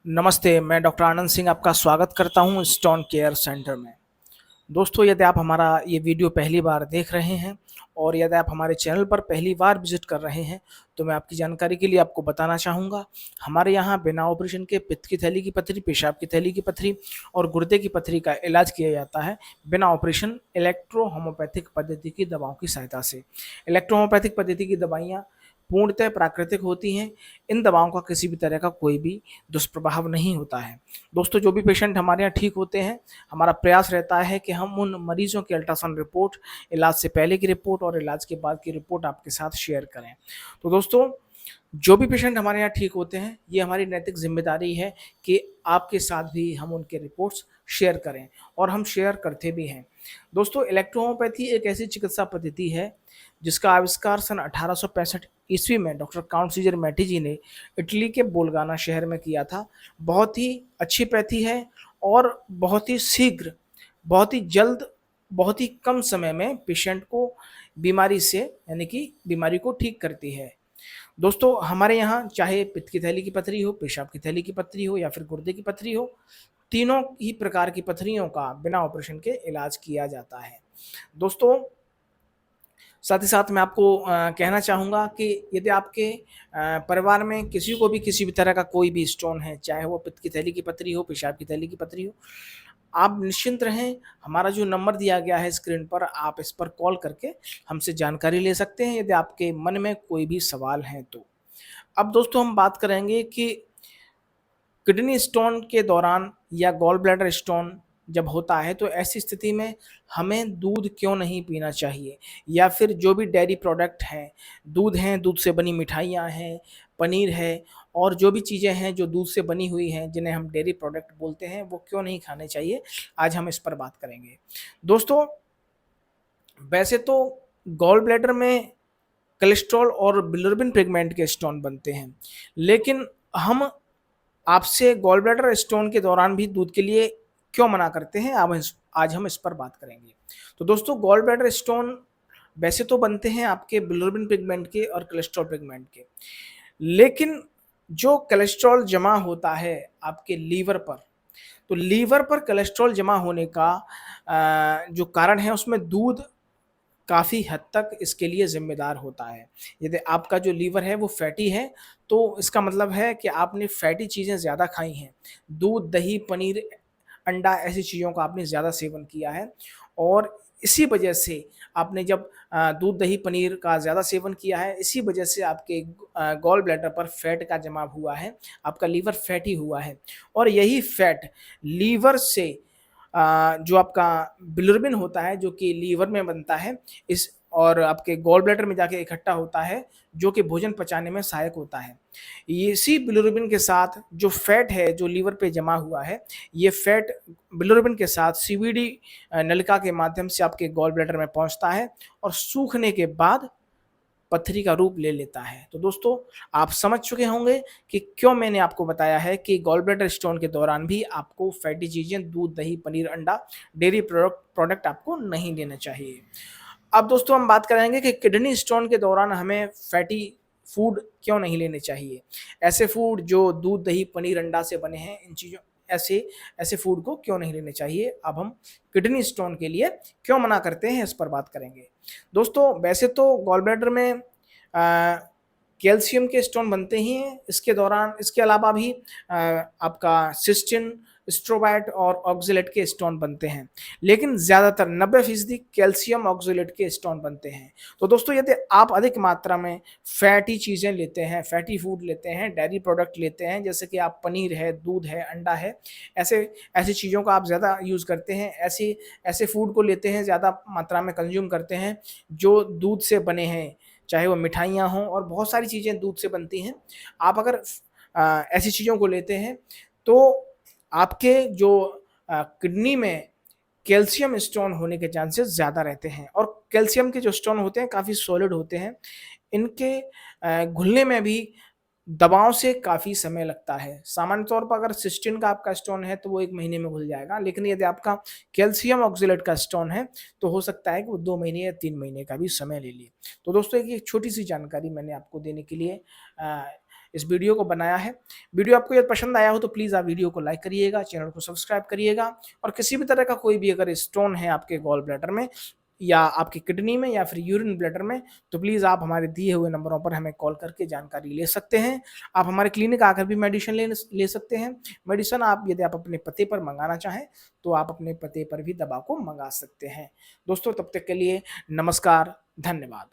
नमस्ते, मैं डॉक्टर आनंद सिंह आपका स्वागत करता हूं स्टोन केयर सेंटर में। दोस्तों, यदि आप हमारा ये वीडियो पहली बार देख रहे हैं और यदि आप हमारे चैनल पर पहली बार विज़िट कर रहे हैं, तो मैं आपकी जानकारी के लिए आपको बताना चाहूँगा, हमारे यहाँ बिना ऑपरेशन के पित्त की थैली की पथरी, पेशाब की थैली की पथरी और गुर्दे की पथरी का इलाज किया जाता है, बिना ऑपरेशन इलेक्ट्रो होम्योपैथिक पद्धति की दवाओं की सहायता से। इलेक्ट्रो होम्योपैथिक पद्धति की दवाइयाँ पूर्णतः प्राकृतिक होती हैं। इन दवाओं का किसी भी तरह का कोई भी दुष्प्रभाव नहीं होता है। दोस्तों, जो भी पेशेंट हमारे यहाँ ठीक होते हैं, हमारा प्रयास रहता है कि हम उन मरीजों की अल्ट्रासाउंड रिपोर्ट, इलाज से पहले की रिपोर्ट और इलाज के बाद की रिपोर्ट आपके साथ शेयर करें। तो दोस्तों, जो भी पेशेंट हमारे यहाँ ठीक होते हैं, ये हमारी नैतिक जिम्मेदारी है कि आपके साथ भी हम उनके रिपोर्ट्स शेयर करें और हम शेयर करते भी हैं। दोस्तों, इलेक्ट्रोहोम्योपैथी एक ऐसी चिकित्सा पद्धति है जिसका आविष्कार सन 1865 ईस्वी में डॉक्टर काउंट सीजर मैटी जी ने इटली के बोलगाना शहर में किया था। बहुत ही अच्छी पैथी है और बहुत ही शीघ्र, बहुत ही जल्द, बहुत ही कम समय में पेशेंट को बीमारी से यानी कि बीमारी को ठीक करती है। दोस्तों, हमारे यहाँ चाहे पित्त की थैली की पथरी हो, पेशाब की थैली की पथरी हो या फिर गुर्दे की पथरी हो, तीनों ही प्रकार की पथरियों का बिना ऑपरेशन के इलाज किया जाता है। दोस्तों, साथ ही साथ मैं आपको कहना चाहूँगा कि यदि आपके परिवार में किसी को भी किसी भी तरह का कोई भी स्टोन है, चाहे वो पित्त की थैली की पथरी हो, पेशाब की थैली की पथरी हो, आप निश्चिंत रहें। हमारा जो नंबर दिया गया है स्क्रीन पर, आप इस पर कॉल करके हमसे जानकारी ले सकते हैं यदि आपके मन में कोई भी सवाल हैं तो। अब दोस्तों, हम बात करेंगे कि किडनी स्टोन के दौरान या गॉल ब्लैडर स्टोन जब होता है तो ऐसी स्थिति में हमें दूध क्यों नहीं पीना चाहिए, या फिर जो भी डेयरी प्रोडक्ट हैं, दूध हैं, दूध से बनी मिठाइयाँ हैं, पनीर है और जो भी चीज़ें हैं जो दूध से बनी हुई हैं जिन्हें हम डेयरी प्रोडक्ट बोलते हैं, वो क्यों नहीं खाने चाहिए, आज हम इस पर बात करेंगे। दोस्तों, वैसे तो गॉल ब्लैडर में कोलेस्ट्रॉल और बिलिरुबिन पिगमेंट के स्टोन बनते हैं, लेकिन हम आपसे गॉल ब्लैडर स्टोन के दौरान भी दूध के लिए क्यों मना करते हैं, आज हम इस पर बात करेंगे। तो दोस्तों, गॉल ब्लैडर स्टोन वैसे तो बनते हैं आपके बिलिरुबिन पिगमेंट के और कोलेस्ट्रॉल पिगमेंट के, लेकिन जो कोलेस्ट्रॉल जमा होता है आपके लीवर पर, तो लीवर पर कोलेस्ट्रॉल जमा होने का जो कारण है उसमें दूध काफ़ी हद तक इसके लिए ज़िम्मेदार होता है। यदि आपका जो लीवर है वो फैटी है, तो इसका मतलब है कि आपने फैटी चीज़ें ज़्यादा खाई हैं। दूध, दही, पनीर, अंडा ऐसी चीज़ों का आपने ज़्यादा सेवन किया है और इसी वजह से आपने जब दूध, दही, पनीर का ज़्यादा सेवन किया है, इसी वजह से आपके गॉल ब्लैडर पर फैट का जमा हुआ है, आपका लीवर फैटी हुआ है और यही फैट लीवर से जो आपका बिलिरुबिन होता है जो कि लीवर में बनता है इस और आपके गॉल ब्लैडर में जाके इकट्ठा होता है, जो कि भोजन पचाने में सहायक होता है। इसी बिलिरुबिन के साथ जो फैट है जो लीवर पे जमा हुआ है, ये फैट बिलिरुबिन के साथ सीवीडी नलिका के माध्यम से आपके गॉल ब्लैडर में पहुंचता है और सूखने के बाद पथरी का रूप ले लेता है। तो दोस्तों, आप समझ चुके होंगे कि क्यों मैंने आपको बताया है कि गॉल ब्लैडर स्टोन के दौरान भी आपको फैटी चीज़ें, दूध, दही, पनीर, अंडा, डेयरी प्रोडक्ट आपको नहीं लेना चाहिए। अब दोस्तों, हम बात करेंगे कि किडनी स्टोन के दौरान हमें फैटी फूड क्यों नहीं लेने चाहिए। ऐसे फूड जो दूध, दही, पनीर, अंडा से बने हैं, इन चीज़ों ऐसे ऐसे फूड को क्यों नहीं लेने चाहिए। अब हम किडनी स्टोन के लिए क्यों मना करते हैं, इस पर बात करेंगे। दोस्तों, वैसे तो गॉल ब्लैडर में कैल्शियम के स्टोन बनते ही हैं, इसके दौरान इसके अलावा भी आपका सिस्टिन, स्ट्रोबाइट और ऑक्जेलेट के स्टोन बनते हैं, लेकिन ज़्यादातर 90% कैल्शियम ऑक्जेलेट के स्टोन बनते हैं। तो दोस्तों, यदि आप अधिक मात्रा में फैटी चीज़ें लेते हैं, फैटी फूड लेते हैं, डेयरी प्रोडक्ट लेते हैं, जैसे कि आप पनीर है, दूध है, अंडा है, ऐसे ऐसी चीज़ों का आप ज़्यादा यूज़ करते हैं, ऐसे फूड को लेते हैं, ज़्यादा मात्रा में कंज्यूम करते हैं जो दूध से बने हैं, चाहे वो मिठाइयाँ हों और बहुत सारी चीज़ें दूध से बनती हैं। आप अगर ऐसी चीज़ों को लेते हैं तो आपके जो किडनी में कैल्शियम स्टोन होने के चांसेस ज़्यादा रहते हैं और कैल्शियम के जो स्टोन होते हैं काफ़ी सॉलिड होते हैं। इनके घुलने में भी दवाओं से काफ़ी समय लगता है। सामान्य तौर पर अगर सिस्टिन का आपका स्टोन है तो वो 1 महीने में घुल जाएगा, लेकिन यदि आपका कैल्शियम ऑक्जेलेट का स्टोन है तो हो सकता है कि वो 2 महीने या 3 महीने का भी समय ले ले। तो दोस्तों, एक छोटी-सी जानकारी मैंने आपको देने के लिए इस वीडियो को बनाया है। वीडियो आपको यदि पसंद आया हो तो प्लीज़ आप वीडियो को लाइक करिएगा, चैनल को सब्सक्राइब करिएगा और किसी भी तरह का कोई भी अगर स्टोन है आपके गॉल ब्लैडर में या आपकी किडनी में या फिर यूरिन ब्लैडर में तो प्लीज़ आप हमारे दिए हुए नंबरों पर हमें कॉल करके जानकारी ले सकते हैं। आप हमारे क्लिनिक आकर भी मेडिसिन ले सकते हैं। मेडिसिन आप यदि आप अपने पते पर मंगाना चाहें तो आप अपने पते पर भी दवा को मंगा सकते हैं। दोस्तों तब तक के लिए नमस्कार, धन्यवाद।